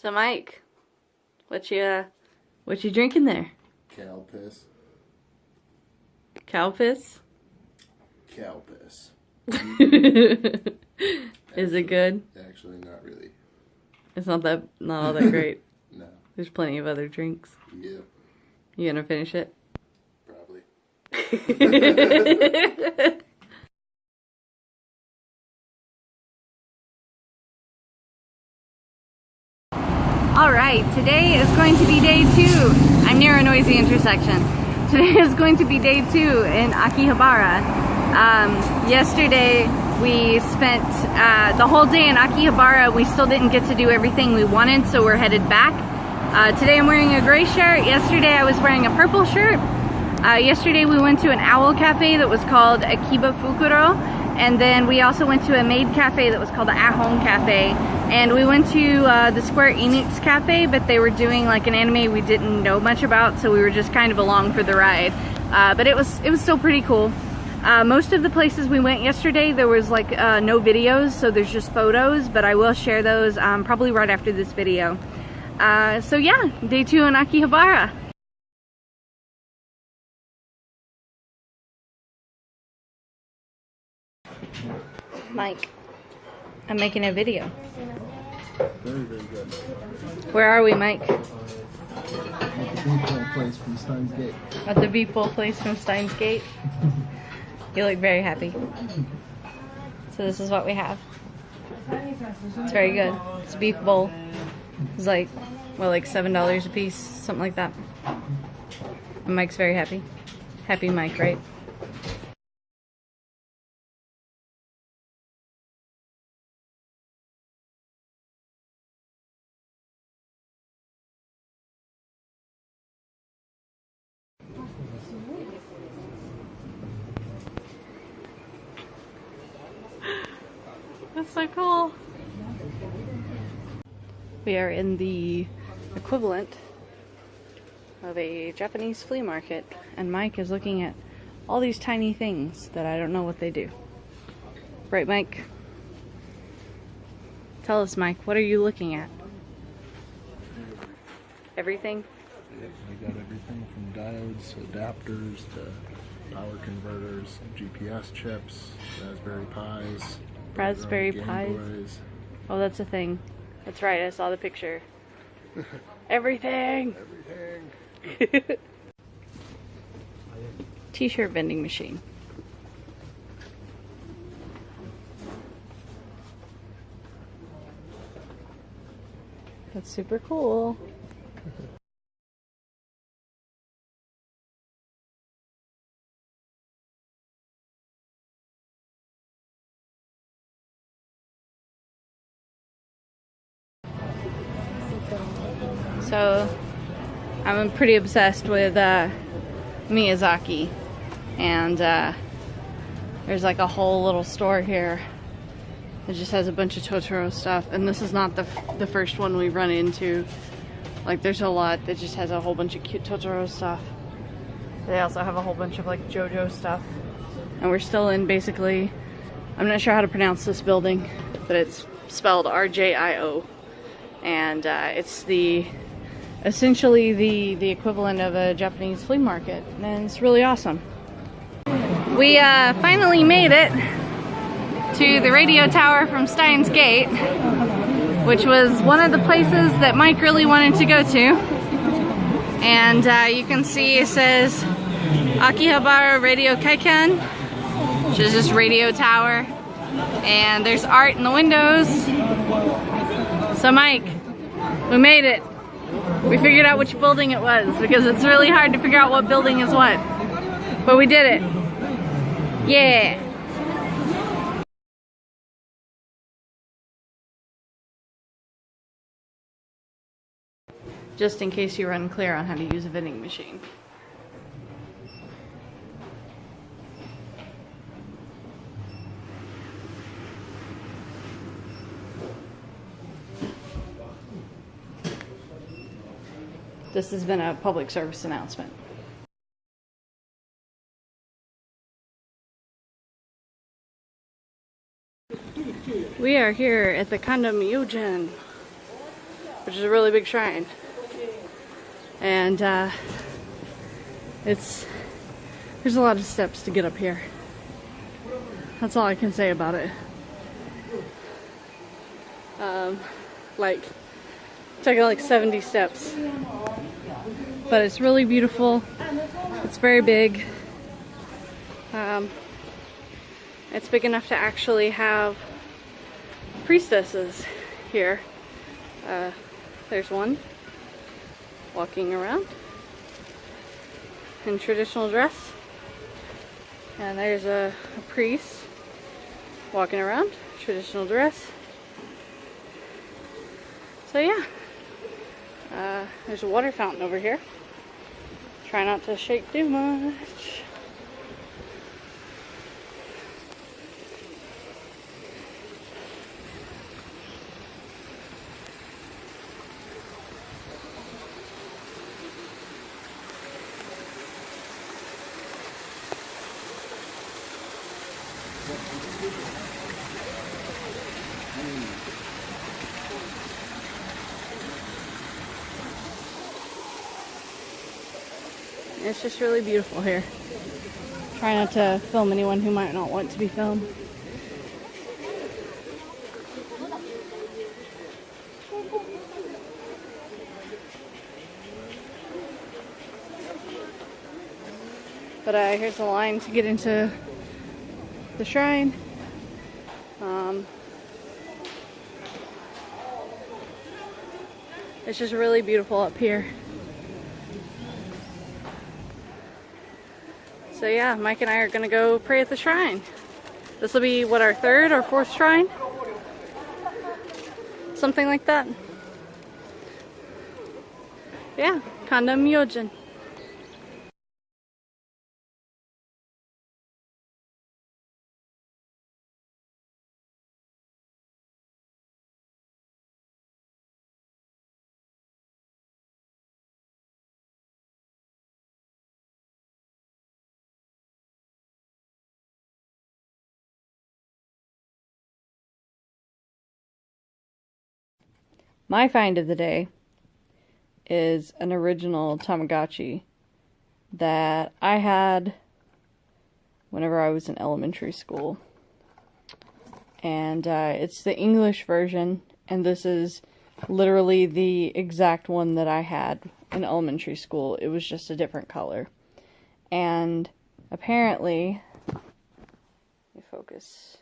So Mike, what you drinking there? Cow piss. Cow piss? Cow piss. Is it good? Actually, not really. It's not all that great. No. There's plenty of other drinks. Yeah. You gonna finish it? Probably. Alright, today is going to be day 2. I'm near a noisy intersection. Today is going to be day 2 in Akihabara. Yesterday we spent the whole day in Akihabara. We still didn't get to do everything we wanted, so we're headed back. Today I'm wearing a gray shirt. Yesterday I was wearing a purple shirt. Yesterday we went to an owl cafe that was called Akiba Fukuro, and then we also went to a maid cafe that was called the At Home Cafe, and we went to the Square Enix cafe, but they were doing like an anime we didn't know much about, so we were just kind of along for the ride. But it was still pretty cool. Most of the places we went yesterday, there was like no videos, so there's just photos, but I will share those probably right after this video. So yeah, day 2 in Akihabara. Mike, I'm making a video. Very, very good. Where are we, Mike? At the Beefball place from Steins Gate. At the Beefball place from Steins Gate. You look very happy. So this is what we have. It's very good. It's a beef bowl. It's like, well, like $7 a piece, something like that. And Mike's very happy. Happy Mike, right? That's so cool. We are in the equivalent of a Japanese flea market, and Mike is looking at all these tiny things that I don't know what they do. Right, Mike? Tell us, Mike, what are you looking at? Everything? Yep, we got everything from diodes, adapters, to power converters, GPS chips, Raspberry Pis. Raspberry Pis? Oh, that's a thing. That's right, I saw the picture. Everything! Everything! T-shirt vending machine. That's super cool. So, I'm pretty obsessed with Miyazaki, and there's like a whole little store here that just has a bunch of Totoro stuff, and this is not the first one we run into. Like, there's a lot that just has a whole bunch of cute Totoro stuff. They also have a whole bunch of like JoJo stuff, and we're still in basically, I'm not sure how to pronounce this building, but it's spelled Rjio, and it's essentially the equivalent of a Japanese flea market, and it's really awesome. We finally made it to the radio tower from Steins Gate, which was one of the places that Mike really wanted to go to. And you can see it says Akihabara Radio Kaikan, which is this radio tower, and there's art in the windows. So Mike, we made it. We figured out which building it was, because it's really hard to figure out what building is what. But we did it. Yeah. Just in case you were unclear on how to use a vending machine. This has been a public service announcement. We are here at the Kanda Myojin. which is a really big shrine. And there's a lot of steps to get up here. That's all I can say about it. Like, taking like 70 steps. But it's really beautiful. It's very big. It's big enough to actually have priestesses here. There's one walking around in traditional dress. And there's a priest walking around, traditional dress. So yeah, there's a water fountain over here. Try not to shake too much. It's just really beautiful here. Try not to film anyone who might not want to be filmed. But here's the line to get into the shrine. It's just really beautiful up here. So yeah, Mike and I are gonna go pray at the shrine. This will be, what, our third or fourth shrine? Something like that. Yeah, Kanda Myojin. My find of the day is an original Tamagotchi that I had whenever I was in elementary school. And it's the English version, and this is literally the exact one that I had in elementary school. It was just a different color. And apparently, let me focus.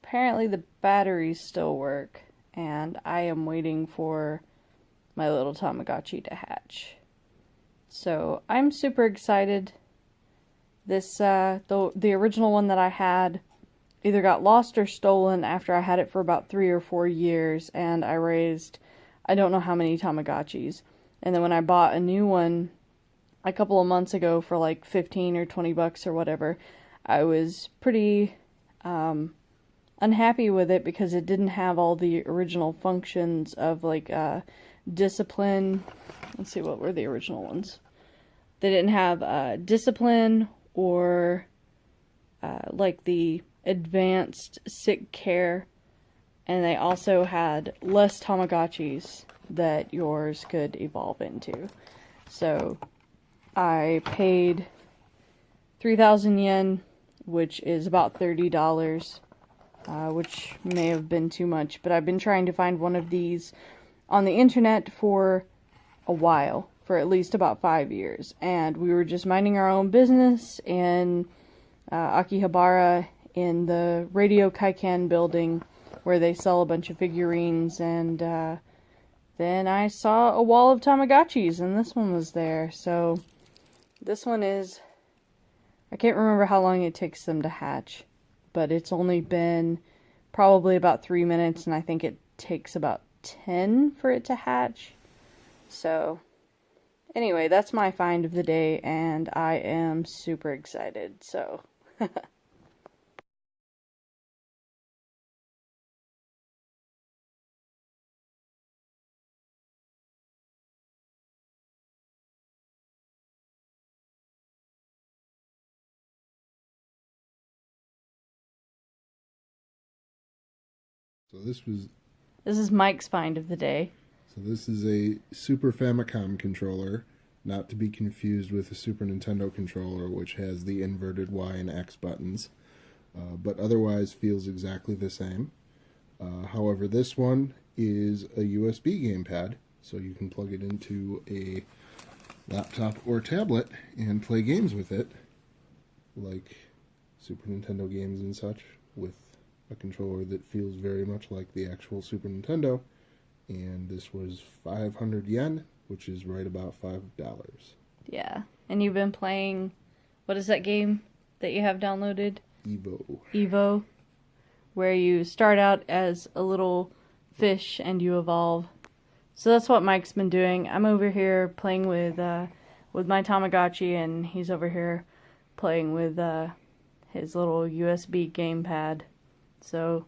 Apparently the batteries still work. And I am waiting for my little Tamagotchi to hatch. So I'm super excited. This the original one that I had either got lost or stolen after I had it for about 3 or 4 years, and I raised I don't know how many Tamagotchis. And then when I bought a new one a couple of months ago for like 15 or 20 bucks or whatever, I was pretty unhappy with it because it didn't have all the original functions of like discipline. Let's see, what were the original ones? They didn't have discipline or like the advanced sick care, and they also had less Tamagotchis that yours could evolve into. So I paid 3,000 yen, which is about $30. Which may have been too much, but I've been trying to find one of these on the internet for a while, for at least about 5 years, and we were just minding our own business in Akihabara in the Radio Kaikan building where they sell a bunch of figurines, and then I saw a wall of Tamagotchis, and this one was there. So this one is, I can't remember how long it takes them to hatch, but it's only been probably about 3 minutes, and I think it takes about 10 for it to hatch. So anyway, that's my find of the day, and I am super excited. So So this was This is Mike's find of the day. So this is a Super Famicom controller, not to be confused with a Super Nintendo controller, which has the inverted Y and X buttons, but otherwise feels exactly the same. However, this one is a USB gamepad, so you can plug it into a laptop or tablet and play games with it, like Super Nintendo games and such, with a controller that feels very much like the actual Super Nintendo. And this was 500 yen, which is right about $5. Yeah. And you've been playing, what is that game that you have downloaded? Evo. Where you start out as a little fish and you evolve. So that's what Mike's been doing. I'm over here playing with my Tamagotchi, and he's over here playing with his little USB gamepad. So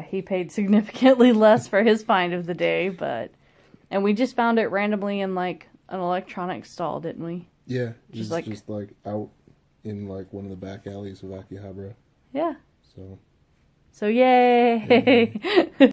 he paid significantly less for his find of the day, and we just found it randomly in like an electronics stall, didn't we? Yeah, just like out in like one of the back alleys of Akihabara. Yeah. So yay! Yeah.